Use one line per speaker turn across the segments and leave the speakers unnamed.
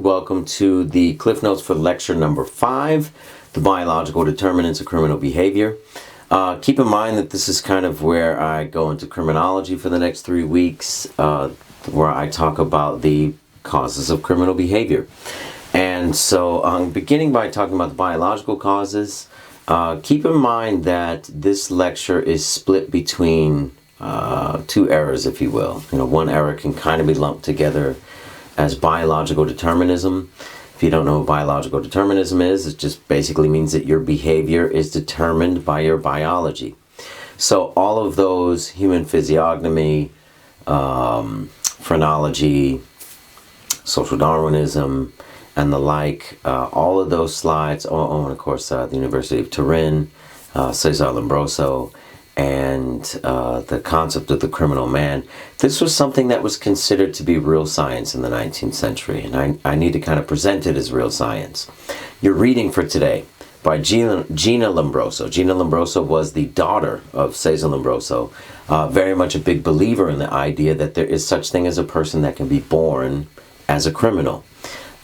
Welcome to the Cliff Notes for lecture number 5, the biological determinants of criminal behavior. Keep in mind that this is kind of where I go into criminology for the next 3 weeks, where I talk about the causes of criminal behavior. And so I'm beginning by talking about the biological causes. Keep in mind that this lecture is split between two eras, if you will. One era can kind of be lumped together as biological determinism. If you don't know what biological determinism is, it just basically means that your behavior is determined by your biology. So all of those, human physiognomy, phrenology, social Darwinism, and the like, all of those slides, and of course the University of Turin, Cesare Lombroso, and the concept of the criminal man. This was something that was considered to be real science in the 19th century, and I need to kind of present it as real science. Your reading for today by Gina Lombroso. Gina Lombroso was the daughter of Cesare Lombroso, very much a big believer in the idea that there is such thing as a person that can be born as a criminal.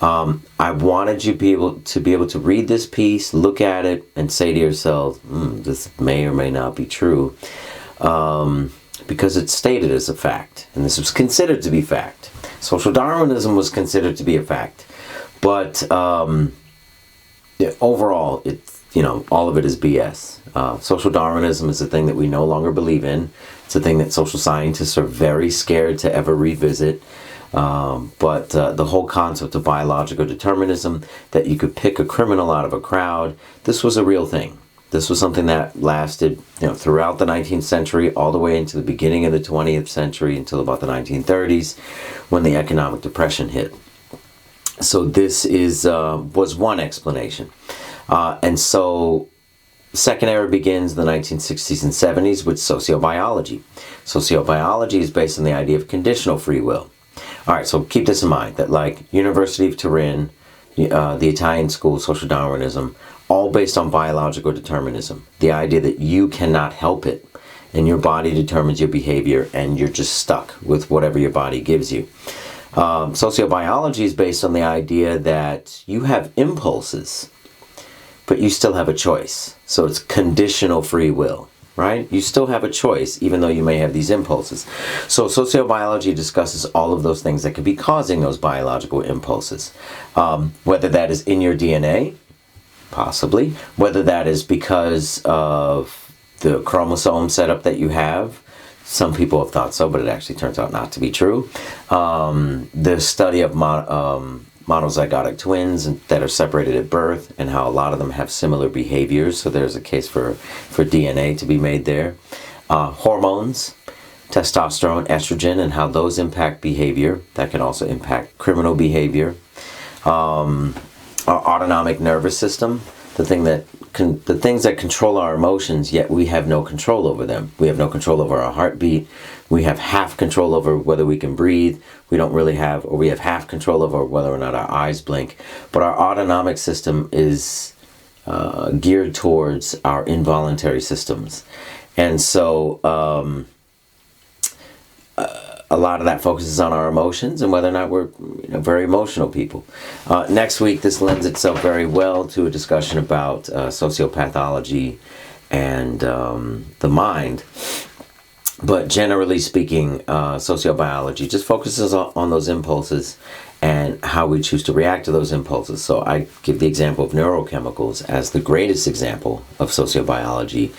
I wanted you to be able to read this piece, look at it, and say to yourself, this may or may not be true, because it's stated as a fact, and this was considered to be fact. Social Darwinism was considered to be a fact, but overall, all of it is BS. Social Darwinism is a thing that we no longer believe in. It's a thing that social scientists are very scared to ever revisit. But the whole concept of biological determinism, that you could pick a criminal out of a crowd, this was a real thing. This was something that lasted throughout the 19th century, all the way into the beginning of the 20th century, until about the 1930s, when the economic depression hit. So this was one explanation. And so second era begins in the 1960s and 70s with sociobiology. Sociobiology is based on the idea of conditional free will. All right, so keep this in mind, that like University of Turin, the Italian school, social Darwinism, all based on biological determinism. The idea that you cannot help it, and your body determines your behavior, and you're just stuck with whatever your body gives you. Sociobiology is based on the idea that you have impulses, but you still have a choice. So it's conditional free will. Right? You still have a choice, even though you may have these impulses. So sociobiology discusses all of those things that could be causing those biological impulses. Whether that is in your DNA, possibly. Whether that is because of the chromosome setup that you have. Some people have thought so, but it actually turns out not to be true. The study of monozygotic twins that are separated at birth, and how a lot of them have similar behaviors, so there's a case for DNA to be made there. Hormones, testosterone, estrogen, and how those impact behavior. That can also impact criminal behavior. Our autonomic nervous system, the things that control our emotions, yet we have no control over them. We have no control over our heartbeat. We have half control over whether we can breathe. We have half control over whether or not our eyes blink. But our autonomic system is geared towards our involuntary systems. And so a lot of that focuses on our emotions and whether or not we're very emotional people. Next week, this lends itself very well to a discussion about sociopathology and the mind. But generally speaking, sociobiology just focuses on those impulses and how we choose to react to those impulses. So I give the example of neurochemicals as the greatest example of sociobiology.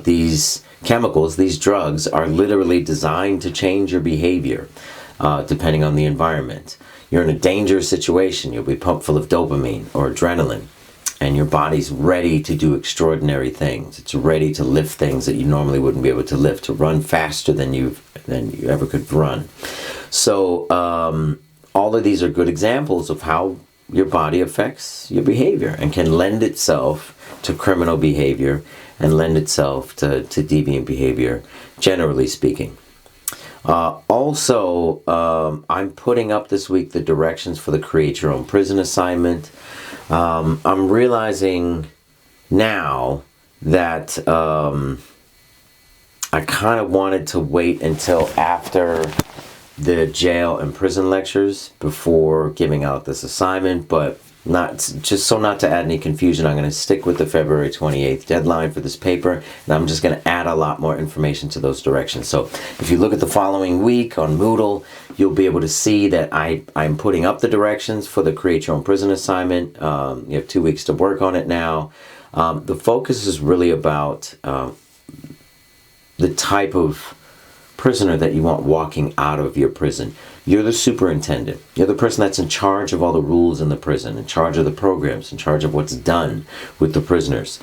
These chemicals, these drugs, are literally designed to change your behavior depending on the environment. You're in a dangerous situation, you'll be pumped full of dopamine or adrenaline, and your body's ready to do extraordinary things. It's ready to lift things that you normally wouldn't be able to lift, to run faster than you ever could run. So all of these are good examples of how your body affects your behavior and can lend itself to criminal behavior and lend itself to deviant behavior, generally speaking. Also, I'm putting up this week the directions for the Create Your Own Prison assignment. I'm realizing now that I kind of wanted to wait until after the jail and prison lectures before giving out this assignment, but not to add any confusion, I'm going to stick with the February 28th deadline for this paper, and I'm just going to add a lot more information to those directions. So if you look at the following week on Moodle, you'll be able to see that I'm putting up the directions for the Create Your Own Prison assignment. You have 2 weeks to work on it now. The focus is really about the type of prisoner that you want walking out of your prison. You're the superintendent. You're the person that's in charge of all the rules in the prison, in charge of the programs, in charge of what's done with the prisoners.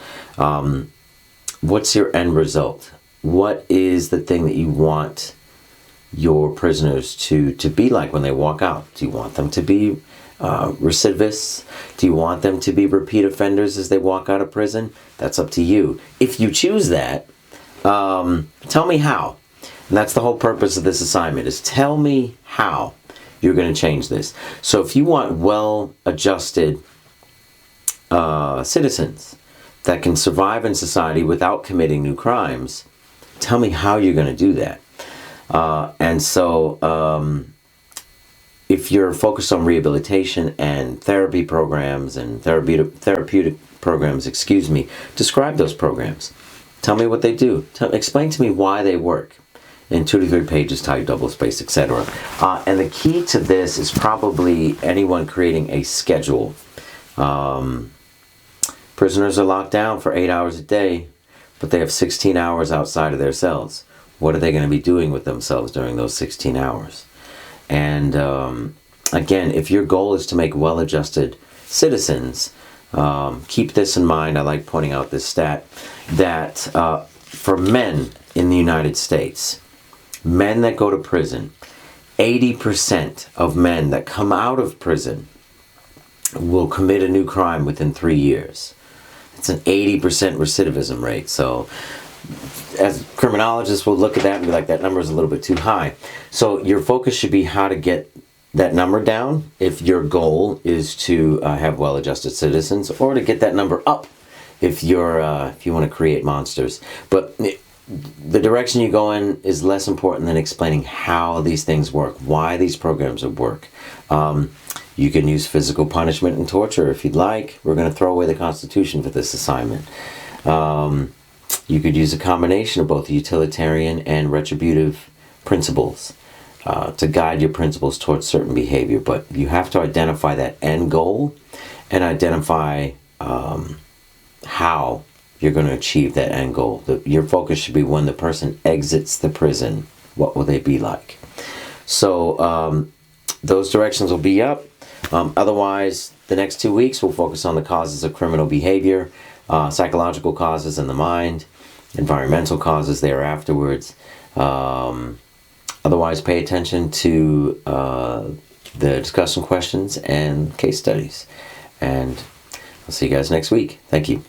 What's your end result? What is the thing that you want your prisoners to be like when they walk out? Do you want them to be recidivists? Do you want them to be repeat offenders as they walk out of prison? That's up to you. If you choose that, tell me how. And that's the whole purpose of this assignment, is tell me how you're going to change this. So if you want well-adjusted citizens that can survive in society without committing new crimes, tell me how you're going to do that. If you're focused on rehabilitation and therapy programs and therapeutic programs, describe those programs. Tell me what they do. Explain to me why they work. In 2 to 3 pages, type double space, etc. And the key to this is probably anyone creating a schedule. Prisoners are locked down for 8 hours a day, but they have 16 hours outside of their cells. What are they going to be doing with themselves during those 16 hours? And again, if your goal is to make well-adjusted citizens, keep this in mind. I like pointing out this stat that for men in the United States, men that go to prison, 80% of men that come out of prison will commit a new crime within 3 years. It's an 80% recidivism rate. So as criminologists will look at that and be like, that number is a little bit too high. So your focus should be how to get that number down if your goal is to have well-adjusted citizens, or to get that number up if you want to create monsters. But the direction you go in is less important than explaining how these things work, why these programs work. You can use physical punishment and torture if you'd like. We're going to throw away the Constitution for this assignment. You could use a combination of both utilitarian and retributive principles to guide your principles towards certain behavior. But you have to identify that end goal and identify how you're going to achieve that end goal. Your focus should be when the person exits the prison, what will they be like? So those directions will be up. Otherwise, the next 2 weeks we'll focus on the causes of criminal behavior, psychological causes in the mind, environmental causes there afterwards. Otherwise, pay attention to the discussion questions and case studies. And I'll see you guys next week. Thank you.